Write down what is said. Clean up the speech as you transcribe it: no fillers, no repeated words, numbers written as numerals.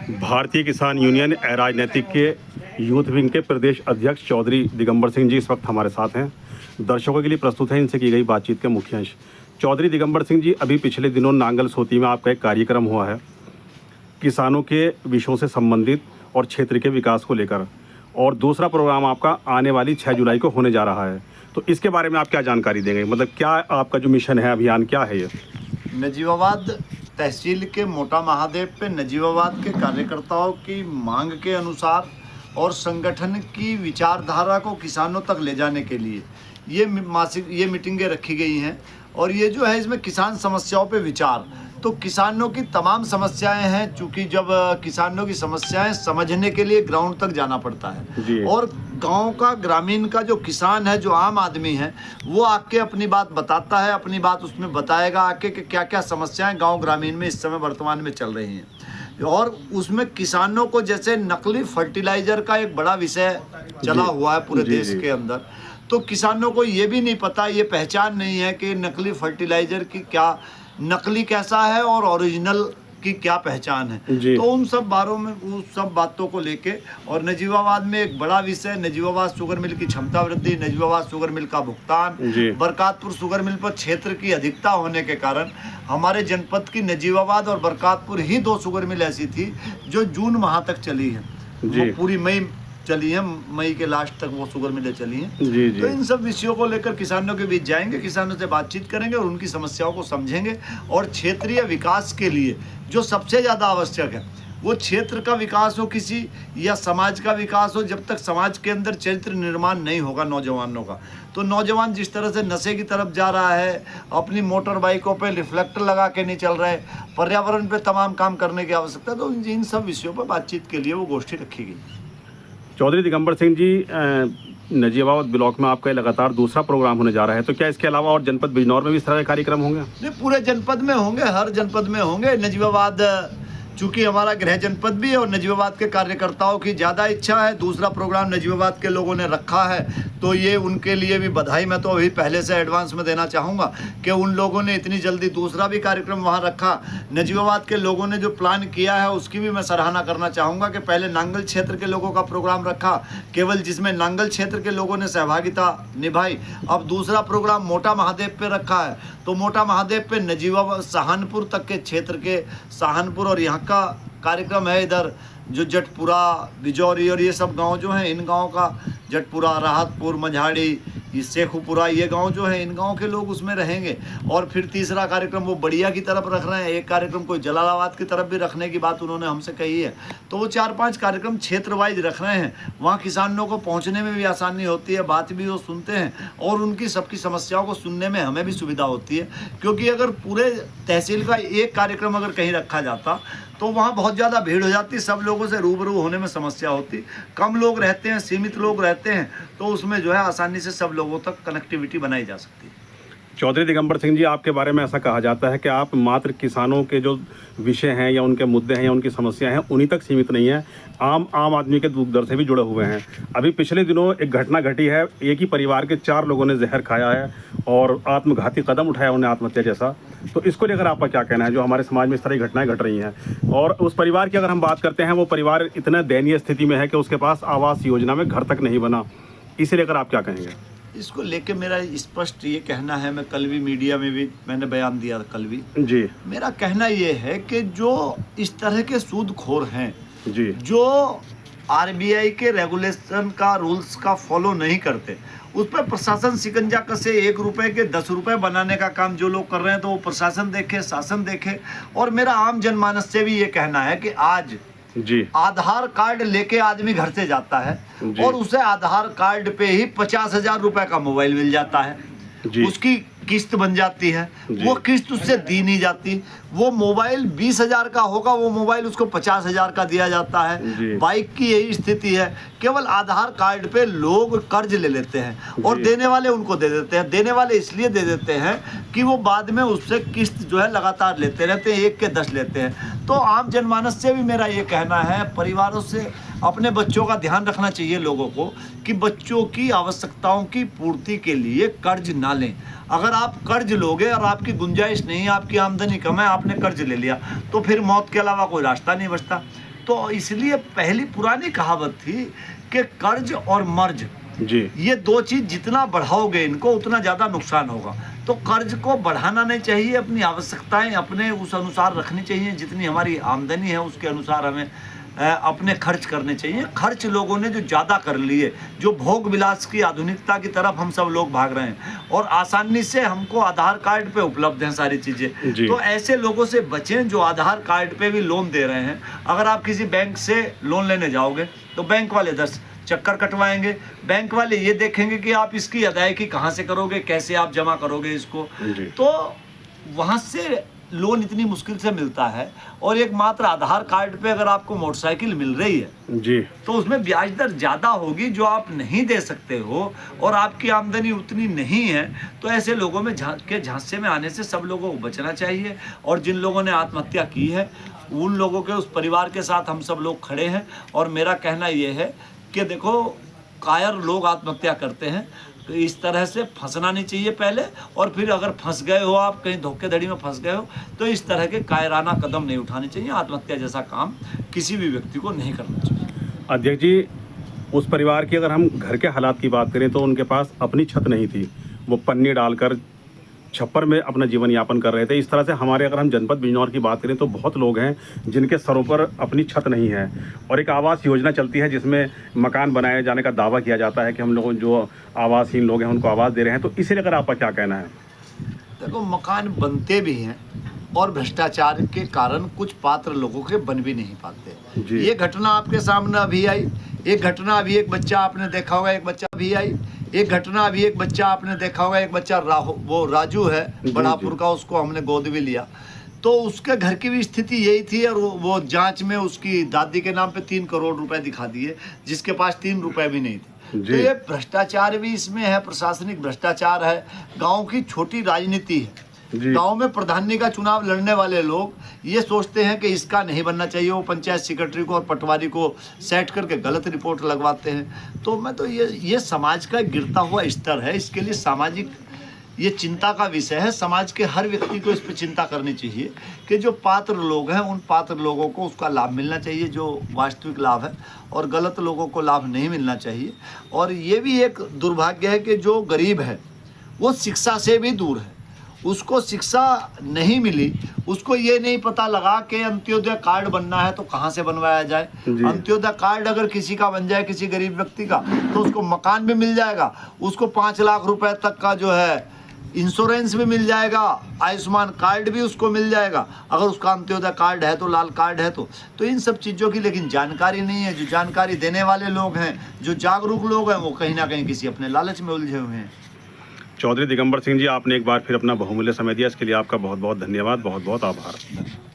भारतीय किसान यूनियन राजनीतिक के यूथ विंग के प्रदेश अध्यक्ष चौधरी दिगंबर सिंह जी इस वक्त हमारे साथ हैं। दर्शकों के लिए प्रस्तुत है इनसे की गई बातचीत के मुख्य अंश। चौधरी दिगंबर सिंह जी, अभी पिछले दिनों नांगल सोती में आपका एक कार्यक्रम हुआ है किसानों के विषयों से संबंधित और क्षेत्र के विकास को लेकर, और दूसरा प्रोग्राम आपका आने वाली 6 जुलाई को होने जा रहा है। तो इसके बारे में आप क्या जानकारी देंगे? मतलब क्या आपका जो मिशन है, अभियान क्या है ये? नजीबाबाद तहसील के मोटा महादेव पे नजीबाबाद के कार्यकर्ताओं की मांग के अनुसार और संगठन की विचारधारा को किसानों तक ले जाने के लिए ये मीटिंगें रखी गई हैं। और ये जो है, इसमें किसान समस्याओं पे विचार, तो किसानों की तमाम समस्याएं हैं, चूँकि जब किसानों की समस्याएं समझने के लिए ग्राउंड तक जाना पड़ता है और गांव का, ग्रामीण का जो किसान है, जो आम आदमी है, वो आके अपनी बात बताता है, अपनी बात उसमें बताएगा आके कि क्या क्या समस्याएं गांव ग्रामीण में इस समय वर्तमान में चल रही हैं। और उसमें किसानों को, जैसे नकली फर्टिलाइज़र का एक बड़ा विषय चला हुआ है पूरे देश के अंदर, तो किसानों को ये भी नहीं पता, ये पहचान नहीं है कि नकली फर्टिलाइज़र की क्या, नकली कैसा है और ओरिजिनल की क्या पहचान है। तो उन सब बातों को लेके, और नजीबाबाद में एक बड़ा विषय, नजीबाबाद शुगर मिल की क्षमता वृद्धि, नजीबाबाद शुगर मिल का भुगतान, बरकातपुर शुगर मिल पर क्षेत्र की अधिकता होने के कारण हमारे जनपद की नजीबाबाद और बरकातपुर ही 2 शुगर मिल ऐसी थी जो जून माह तक चली है, वो पूरी मई चली है, मई के लास्ट तक वो शुगर मिलें चली हैं। तो इन सब विषयों को लेकर किसानों के बीच जाएंगे, किसानों से बातचीत करेंगे और उनकी समस्याओं को समझेंगे। और क्षेत्रीय विकास के लिए जो सबसे ज़्यादा आवश्यक है, वो क्षेत्र का विकास हो किसी, या समाज का विकास हो। जब तक समाज के अंदर चरित्र निर्माण नहीं होगा नौजवानों का, तो नौजवान जिस तरह से नशे की तरफ जा रहा है, अपनी मोटर बाइकों पे रिफ्लेक्टर लगा के नहीं चल रहे, पर्यावरण पे तमाम काम करने की आवश्यकता, तो इन सब विषयों पर बातचीत के लिए वो गोष्ठी रखी गई। चौधरी दिगंबर सिंह जी, नजीबाबाद ब्लॉक में आपका लगातार दूसरा प्रोग्राम होने जा रहा है, तो क्या इसके अलावा और जनपद बिजनौर में भी इस तरह के कार्यक्रम होंगे? नहीं, पूरे जनपद में होंगे, हर जनपद में होंगे। नजीबाबाद चूँकि हमारा गृह जनपद भी है और नजीबाबाद के कार्यकर्ताओं की ज़्यादा इच्छा है, दूसरा प्रोग्राम नजीबाबाद के लोगों ने रखा है, तो ये उनके लिए भी बधाई मैं तो अभी पहले से एडवांस में देना चाहूँगा कि उन लोगों ने इतनी जल्दी दूसरा भी कार्यक्रम वहाँ रखा। नजीबाबाद के लोगों ने जो प्लान किया है उसकी भी मैं सराहना करना चाहूँगा कि पहले नांगल क्षेत्र के लोगों का प्रोग्राम रखा केवल, जिसमें नांगल क्षेत्र के लोगों ने सहभागिता निभाई। अब दूसरा प्रोग्राम मोटा महादेव पे रखा है, तो मोटा महादेव पे नजीबाबाद सहारनपुर तक के क्षेत्र के, सहारनपुर और यहाँ का कार्यक्रम है। इधर जो जटपुरा, बिजौरी और ये सब गांव जो हैं, इन गांव का, जटपुरा, राहतपुर, मझाड़ी, ये शेखुपुरा, ये गांव जो है, इन गांव के लोग उसमें रहेंगे। और फिर तीसरा कार्यक्रम वो बढ़िया की तरफ रख रहे हैं, एक कार्यक्रम कोई जलालाबाद की तरफ भी रखने की बात उन्होंने हमसे कही है। तो वो 4-5 कार्यक्रम क्षेत्र वाइज रख रहे हैं, वहाँ किसानों को पहुँचने में भी आसानी होती है, बात भी वो सुनते हैं और उनकी सबकी समस्याओं को सुनने में हमें भी सुविधा होती है। क्योंकि अगर पूरे तहसील का एक कार्यक्रम अगर कहीं रखा जाता तो वहाँ बहुत ज़्यादा भीड़ हो जाती, सब लोगों से रूबरू होने में समस्या होती। कम लोग रहते हैं, सीमित लोग रहते हैं, तो उसमें जो है आसानी से सब लोगों तक कनेक्टिविटी बनाई जा सकती है। चौधरी दिगंबर सिंह जी, आपके बारे में ऐसा कहा जाता है कि आप मात्र किसानों के जो विषय हैं या उनके मुद्दे हैं या उनकी समस्याएं हैं उन्हीं तक सीमित नहीं है, आम आदमी के दुख दर्द से भी जुड़े हुए हैं। अभी पिछले दिनों एक घटना घटी है, एक ही परिवार के 4 लोगों ने जहर खाया है और आत्मघाती कदम उठाया उन्हें, आत्महत्या जैसा। तो इसको लेकर आपका क्या कहना है, जो हमारे समाज में इस तरह की घटनाएं घट रही हैं? और उस परिवार की अगर हम बात करते हैं, वो परिवार इतना दयनीय स्थिति में है कि उसके पास आवास योजना में घर तक नहीं बना, इसे लेकर आप क्या कहेंगे? इसको लेके मेरा स्पष्ट ये कहना है, मैं कल भी मीडिया में भी मैंने बयान दिया, कल भी जी, मेरा कहना ये है कि जो इस तरह के सूदखोर हैं जी, जो आरबीआई के रेगुलेशन का, रूल्स का फॉलो नहीं करते, उस पर प्रशासन शिकंजा कसे, 1 रुपए के 10 रुपए बनाने का काम जो लोग कर रहे हैं, तो वो प्रशासन देखे, शासन देखे। और मेरा आम जनमानस से भी ये कहना है कि आज जी, आधार कार्ड लेके आदमी घर से जाता है और उसे आधार कार्ड पे ही 50,000 रुपए का मोबाइल मिल जाता है, उसकी किस्त बन जाती है, वो किस्त उससे दी नहीं जाती। वो मोबाइल 20,000 का होगा, वो मोबाइल उसको 50,000 का दिया जाता है। बाइक की यही स्थिति है, केवल आधार कार्ड पे लोग कर्ज ले लेते हैं और देने वाले उनको दे देते हैं। देने वाले इसलिए दे देते हैं कि वो बाद में उससे किस्त जो है लगातार लेते रहते हैं, 1 के 10 लेते हैं। तो आम जनमानस से भी मेरा ये कहना है, परिवारों से अपने बच्चों का ध्यान रखना चाहिए लोगों को कि बच्चों की आवश्यकताओं की पूर्ति के लिए कर्ज ना लें। अगर आप कर्ज लोगे और आपकी गुंजाइश नहीं है, आपकी आमदनी कम है, आपने कर्ज ले लिया, तो फिर मौत के अलावा कोई रास्ता नहीं बचता। तो इसलिए पहली पुरानी कहावत थी कि कर्ज और मर्ज, जी ये दो चीज जितना बढ़ाओगे इनको उतना ज्यादा नुकसान होगा। तो कर्ज को बढ़ाना नहीं चाहिए, अपनी आवश्यकताएं अपने उस अनुसार रखनी चाहिए, जितनी हमारी आमदनी है उसके अनुसार हमें अपने खर्च करने चाहिए। खर्च लोगों ने जो ज़्यादा कर लिए, जो भोग विलास की आधुनिकता की तरफ हम सब लोग भाग रहे हैं और आसानी से हमको आधार कार्ड पे उपलब्ध हैं सारी चीज़ें, तो ऐसे लोगों से बचें जो आधार कार्ड पे भी लोन दे रहे हैं। अगर आप किसी बैंक से लोन लेने जाओगे तो बैंक वाले 10 चक्कर कटवाएंगे। बैंक वाले ये देखेंगे कि आप इसकी अदायगी कहाँ से करोगे, कैसे आप जमा करोगे इसको, तो वहाँ से लोन इतनी मुश्किल से मिलता है। और एक मात्र आधार कार्ड पे अगर आपको मोटरसाइकिल मिल रही है जी, तो उसमें ब्याज दर ज़्यादा होगी जो आप नहीं दे सकते हो और आपकी आमदनी उतनी नहीं है। तो ऐसे लोगों में झांसे में आने से सब लोगों को बचना चाहिए। और जिन लोगों ने आत्महत्या की है उन लोगों के उस परिवार के साथ हम सब लोग खड़े हैं। और मेरा कहना ये है कि देखो, कायर लोग आत्महत्या करते हैं तो इस तरह से फंसना नहीं चाहिए पहले, और फिर अगर फंस गए हो, आप कहीं धोखेधड़ी में फंस गए हो, तो इस तरह के कायराना कदम नहीं उठाने चाहिए। आत्महत्या जैसा काम किसी भी व्यक्ति को नहीं करना चाहिए। अध्यक्ष जी, उस परिवार की अगर हम घर के हालात की बात करें तो उनके पास अपनी छत नहीं थी, वो पन्नी डालकर छप्पर में अपना जीवन यापन कर रहे थे। इस तरह से हमारे अगर हम जनपद बिजनौर की बात करें तो बहुत लोग हैं जिनके सरों पर अपनी छत नहीं है। और एक आवास योजना चलती है जिसमें मकान बनाए जाने का दावा किया जाता है कि हम लोग जो आवासहीन लोग हैं उनको आवास दे रहे हैं। तो इसे लेकर आपका क्या कहना है? देखो, मकान बनते भी हैं और भ्रष्टाचार के कारण कुछ पात्र लोगों के बन भी नहीं पाते। ये घटना आपके सामने अभी आई, एक घटना अभी एक बच्चा आपने देखा होगा, एक बच्चा अभी आई, एक घटना अभी एक बच्चा आपने देखा होगा, एक बच्चा वो राजू है बढ़ापुर का, उसको हमने गोद भी लिया। तो उसके घर की भी स्थिति यही थी और वो जांच में उसकी दादी के नाम पे 3 करोड़ रुपए दिखा दिए, जिसके पास 3 रुपए भी नहीं थे। तो ये भ्रष्टाचार भी इसमें है, प्रशासनिक भ्रष्टाचार है, गाँव की छोटी राजनीति है। गांव में प्रधानी का चुनाव लड़ने वाले लोग ये सोचते हैं कि इसका नहीं बनना चाहिए, वो पंचायत सेक्रेटरी को और पटवारी को सेट करके गलत रिपोर्ट लगवाते हैं। तो मैं तो ये समाज का गिरता हुआ स्तर है, इसके लिए सामाजिक ये चिंता का विषय है। समाज के हर व्यक्ति को इस पर चिंता करनी चाहिए कि जो पात्र लोग हैं उन पात्र लोगों को उसका लाभ मिलना चाहिए जो वास्तविक लाभ है, और गलत लोगों को लाभ नहीं मिलना चाहिए। और ये भी एक दुर्भाग्य है कि जो गरीब है वो शिक्षा से भी दूर है, उसको शिक्षा नहीं मिली, उसको ये नहीं पता लगा कि अंत्योदय कार्ड बनना है तो कहाँ से बनवाया जाए। अंत्योदय कार्ड अगर किसी का बन जाए, किसी गरीब व्यक्ति का, तो उसको मकान भी मिल जाएगा, उसको 5 लाख रुपए तक का जो है इंश्योरेंस भी मिल जाएगा, आयुष्मान कार्ड भी उसको मिल जाएगा अगर उसका अंत्योदय कार्ड है तो, लाल कार्ड है तो इन सब चीज़ों की लेकिन जानकारी नहीं है। जो जानकारी देने वाले लोग हैं, जो जागरूक लोग हैं, वो कहीं ना कहीं किसी अपने लालच में उलझे हुए हैं। चौधरी दिगंबर सिंह जी, आपने एक बार फिर अपना बहुमूल्य समय दिया, इसके लिए आपका बहुत बहुत धन्यवाद, बहुत बहुत आभार।